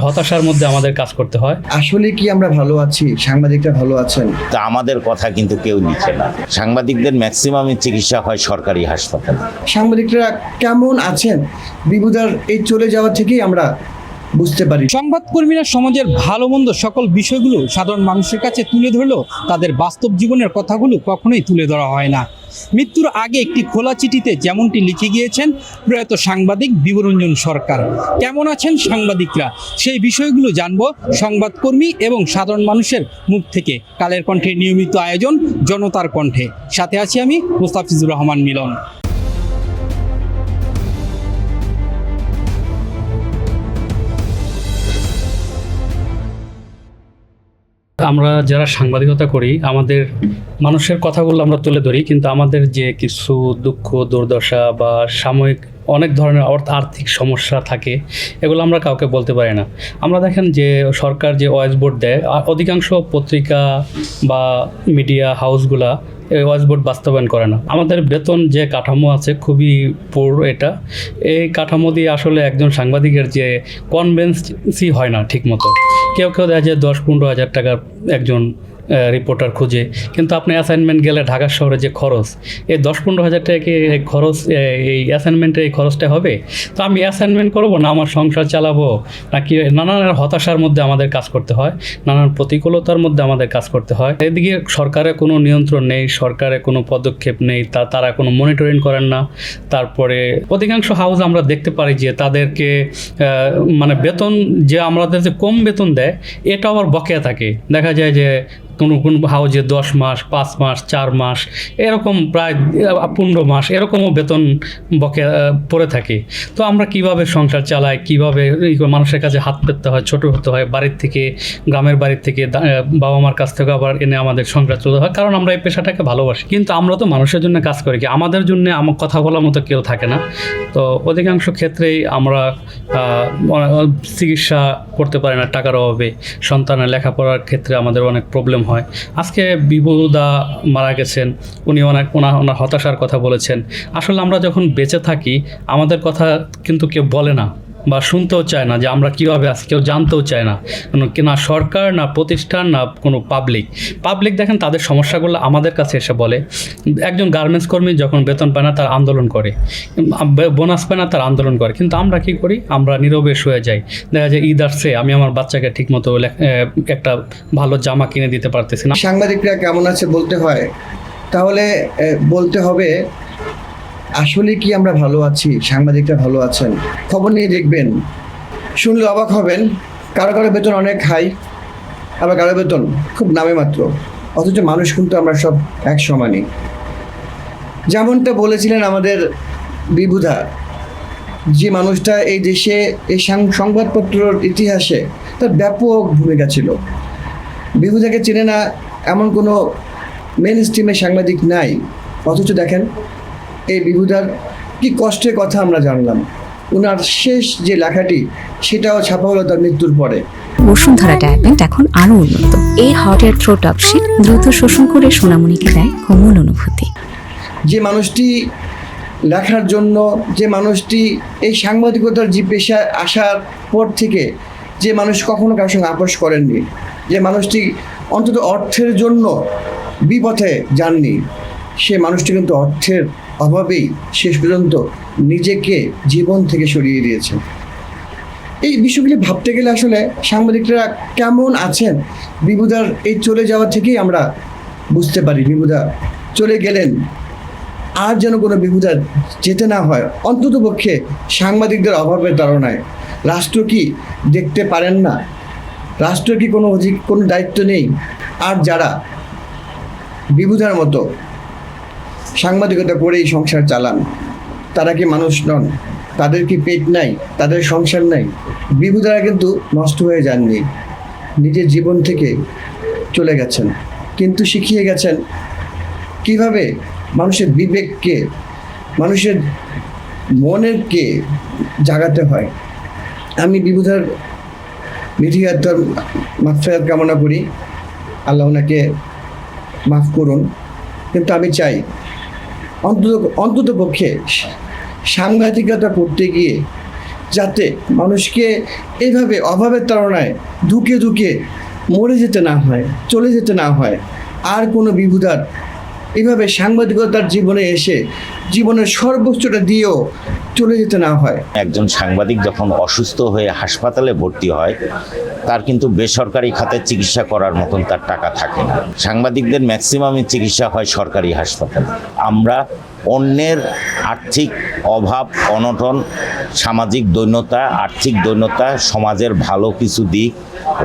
হতাশার মধ্যে আমাদের কাজ করতে হয়। আসলে কি আমরা ভালো আছি? সাংবাদিকরা ভালো আছেন? তা আমাদের কথা কিন্তু কেউ নিচ্ছে না। সাংবাদিকদের ম্যাক্সিমামের চিকিৎসা হয় সরকারি হাসপাতালে। সাংবাদিকরা কেমন আছেন বিভুদার এই চলে যাওয়া থেকেই আমরা বুঝতে পারি। সংবাদকর্মীরা সমাজের ভালো মন্দ সকল বিষয়গুলো সাধারণ মানুষের কাছে তুলে ধরলেও তাদের বাস্তব জীবনের কথাগুলো কখনোই তুলে ধরা হয় না। মৃত্যুর আগে একটি খোলা চিঠিতে যেমনটি লিখে গিয়েছেন প্রয়াত সাংবাদিক বিবরঞ্জন সরকার। কেমন আছেন সাংবাদিকরা, সেই বিষয়গুলো জানবো সংবাদকর্মী এবং সাধারণ মানুষের মুখ থেকে। কালের কণ্ঠে নিয়মিত আয়োজন জনতার কণ্ঠে, সাথে আছি আমি মুস্তাফিজুর রহমান মিলন। আমরা যারা সাংবাদিকতা করি আমাদের মানুষের কথাগুলো আমরা তুলে ধরি, কিন্তু আমাদের যে কিছু দুঃখ দুর্দশা বা সাময়িক অনেক ধরনের আর্থিক সমস্যা থাকে, এগুলো আমরা কাউকে বলতে পারি না। আমরা দেখেন যে সরকার যে ওয়াইজ বোর্ড দেয়, অধিকাংশ পত্রিকা বা মিডিয়া হাউসগুলা এই ওয়াইজ বোর্ড বাস্তবায়ন করে না। আমাদের বেতন যে কাঠামো আছে খুবই পুরো। এই কাঠামো দিয়ে আসলে একজন সাংবাদিকের যে কনভেন্সি হয় না ঠিক মতো। কেউ দেয় যে 10-15 হাজার টাকার একজন রিপোর্টার খুঁজে, কিন্তু আপনি অ্যাসাইনমেন্ট গেলে ঢাকা শহরে যে খরচ, এই 10-15 হাজার টাকা কি খরচ এই অ্যাসাইনমেন্টের এই খরচটা হবে? তো আমি অ্যাসাইনমেন্ট করবো না আমার সংসার চালাবো নাকি? নানান হতাশার মধ্যে আমাদের কাজ করতে হয়, নানান প্রতিকূলতার মধ্যে আমাদের কাজ করতে হয়। এদিকে সরকারের কোনো নিয়ন্ত্রণ নেই, সরকারের কোনো পদক্ষেপ নেই, তারা কোনো মনিটরিং করেন না। তারপরে অধিকাংশ হাউস আমরা দেখতে পারি যে তাদেরকে মানে বেতন যে আমাদের যে কম বেতন দেয়, এটা আবার বকেয়া থাকে। দেখা যায় যে কোনো হাউজে 10 মাস, 5 মাস, 4 মাস, এরকম প্রায় 15 মাস এরকমও বেতন বকেয়া পড়ে থাকে। তো আমরা কিভাবে সংসার চালাই, কিভাবে মানুষের কাছে হাত পেতে হয়, ছোট হতে হয়, বাড়ির থেকে, গ্রামের বাড়ির থেকে, বাবা মার কাছ থেকে আবার এনে আমাদের সংসার চলতে হয়, কারণ আমরা এই পেশাটাকে ভালোবাসি। কিন্তু আমরা তো মানুষের জন্য কাজ করি, কি আমাদের জন্য আমার কথা বলার মতো কেউ থাকে না। তো অধিকাংশ ক্ষেত্রেই আমরা চিকিৎসা করতে পারি না টাকার অভাবে। সন্তানের লেখাপড়ার ক্ষেত্রে আমাদের অনেক প্রবলেম হয়। আজকে বিভুদা মারা গেছেন, উনি ওনার হতাশার কথা বলেছেন। আসলে আমরা যখন বেঁচে থাকি আমাদের কথা কিন্তু কেউ বলে না বা শুনতেও চায় না যে আমরা কীভাবে আছি, কেউ জানতেও চায় না। না সরকার, না প্রতিষ্ঠান, না কোনো পাবলিক দেখেন তাদের সমস্যাগুলো আমাদের কাছে এসে বলে। একজন গার্মেন্টস কর্মী যখন বেতন পায় না তার আন্দোলন করে, বোনাস পায় না তার আন্দোলন করে, কিন্তু আমরা কি করি? আমরা নীরবে শুয়ে যাই। দেখা যায় ঈদ আসছে, আমি আমার বাচ্চাকে ঠিকমতো একটা ভালো জামা কিনে দিতে পারতেছি না। সাংবাদিকরা কেমন আছে বলতে হয়, তাহলে বলতে হবে আসলে কি আমরা ভালো আছি? সাংবাদিকরা ভালো আছেন? খবর নিয়ে দেখবেন, শুনলে অবাক হবেন। কারো কারো বেতন অনেক হাই, আবার কারো বেতন খুব নামে মাত্র, অথচ মানুষ কিন্তু আমরা সব এক সমানই। যেমনটা বলেছিলেন আমাদের বিভুদা, যে মানুষটা এই দেশে এই সংবাদপত্রের ইতিহাসে তার ব্যাপক ভূমিকা ছিল। বিভুদাকে চেনে না এমন কোনো মেন স্ট্রিমের সাংবাদিক নাই, অথচ দেখেন এই বিভুদার কি কষ্টের কথা আমরা জানলাম। ওনার শেষ যে লেখাটি সেটাও ছাপা হলো তার মৃত্যুর পরে। বসুন্ধরা ট্যাবলেট এখন আরো উন্নত। এই হট এয়ার থ্রো টপশিট দ্রুত শোষণ করে সোনামণিকে দেয় কোমল অনুভূতি। যে মানুষটি লেখার জন্য, যে মানুষটি এই সাংবাদিকতার যে পেশায় আসার পর থেকে যে মানুষ কখনো কারোর সঙ্গে আপোষ করেননি, যে মানুষটি অন্তত অর্থের জন্য বিপথে যাননি, সে মানুষটি কিন্তু অর্থের অভাবেই শেষ পর্যন্ত নিজেকে জীবন থেকে সরিয়ে দিয়েছে। এই বিষয়গুলি ভাবতে গেলে আসলে সাংবাদিকরা কেমন আছেন বিভুদার এই চলে যাওয়া থেকেই আমরা বুঝতে পারি। বিভুদা চলে গেলেন, আর যেন কোনো বিভুদা যেতে না হয়, অন্তত পক্ষে সাংবাদিকদের অভাবের তাড়নায়। রাষ্ট্র কি দেখতে পারেন না? রাষ্ট্র কি কোনো দায়িত্ব নেই? আর যারা বিভুদার মতো সাংবাদিকতা করেই সংসার চালান, তারা কি মানুষ নন? তাদের কি পেট নাই? তাদের সংসার নাই? বিভুদারা কিন্তু নষ্ট হয়ে যাননি, নিজের জীবন থেকে চলে গেছেন, কিন্তু শিখিয়ে গেছেন কিভাবে মানুষের বিবেককে, মানুষের মনেরকে জাগাতে হয়। আমি বিভুদার বিধিয়াত্মার মাগফিরাত কামনা করি, আল্লাহ ওনাকে মাফ করুন। কিন্তু আমি চাই অন্তত পক্ষে সাংবাদিকতা করতে গিয়ে যাতে মানুষকে এইভাবে অভাবের তাড়নায় ধুকে ধুকে মরে যেতে না হয়, চলে যেতে না হয়, আর কোনো বিভুধার এইভাবে সাংবাদিকতার জীবনে এসে জীবনের সর্বোচ্চটা দিয়েও চলে যেতে না হয়। একজন সাংবাদিক যখন অসুস্থ হয়ে হাসপাতালে ভর্তি হয়, তার কিন্তু বেসরকারি খাতে চিকিৎসা করার মতন তার টাকা থাকে না। সাংবাদিকদের ম্যাক্সিমামই চিকিৎসা হয় সরকারি হাসপাতালে। আমরা অন্যের আর্থিক অভাব, অনটন, সামাজিক দৈন্যতা, আর্থিক দৈন্যতা, সমাজের ভালো কিছু দিক,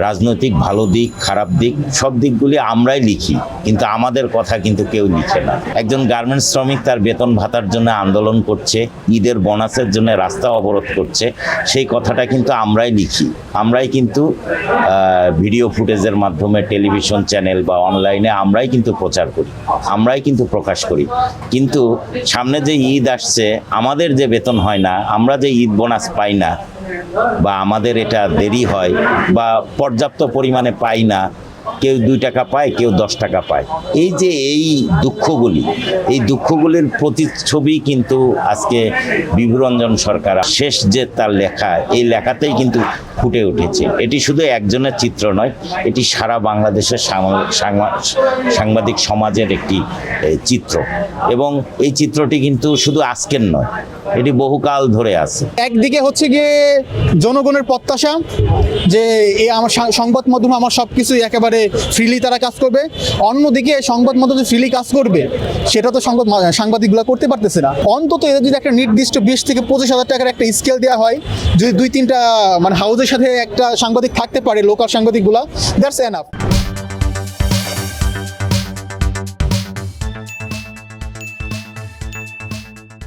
রাজনৈতিক ভালো দিক, খারাপ দিক, সব দিকগুলি আমরাই লিখি, কিন্তু আমাদের কথা কিন্তু কেউ লিখে না। একজন গার্মেন্টস শ্রমিক তার বেতন ভাতার জন্য আন্দোলন করছে, ঈদের বোনাসের জন্য রাস্তা অবরোধ করছে, সেই কথাটা কিন্তু আমরাই লিখি। আমরাই কিন্তু ভিডিও ফুটেজের মাধ্যমে টেলিভিশন চ্যানেল বা অনলাইনে আমরাই কিন্তু প্রচার করি, আমরাই কিন্তু প্রকাশ করি। কিন্তু সামনে যে ঈদ আসছে, আমাদের যে বেতন হয় না, আমরা যে ঈদ বোনাস পাই না, বা আমাদের এটা দেরি হয় বা পর্যাপ্ত পরিমাণে পাই না, কেউ 2 টাকা পায়, কেউ 10 টাকা পায়, এই যে এই দুঃখগুলির প্রতিচ্ছবি কিন্তু আজকে বিভুরঞ্জন সরকার শেষ যে তার লেখা, এই লেখাতেই কিন্তু ফুটে উঠেছে। এটি শুধু একজনের চিত্র নয়, এটি সারা বাংলাদেশের সাংবাদিক সমাজের একটি চিত্র, এবং এই চিত্রটি কিন্তু শুধু আজকের নয়, এটি বহুকাল ধরে আছে। একদিকে হচ্ছে গিয়ে জনগণের প্রত্যাশা যে এই আমার সংবাদ মাধ্যম আমার সব কিছুই একেবারে ফ্রিলি তারা কাজ করবে, অন্যদিকে সংবাদ মাধ্যম ফ্রিলি কাজ করবে সেটা তো সাংবাদিকগুলো করতে পারতেছে না। অন্তত এদের যদি একটা নির্দিষ্ট 20 থেকে 25 হাজার টাকার একটা স্কেল দেওয়া হয়, যদি 2-3টা মানে হাউজের সাথে একটা সাংবাদিক থাকতে পারে, লোকাল সাংবাদিকগুলা, দ্যাটস এনাফ।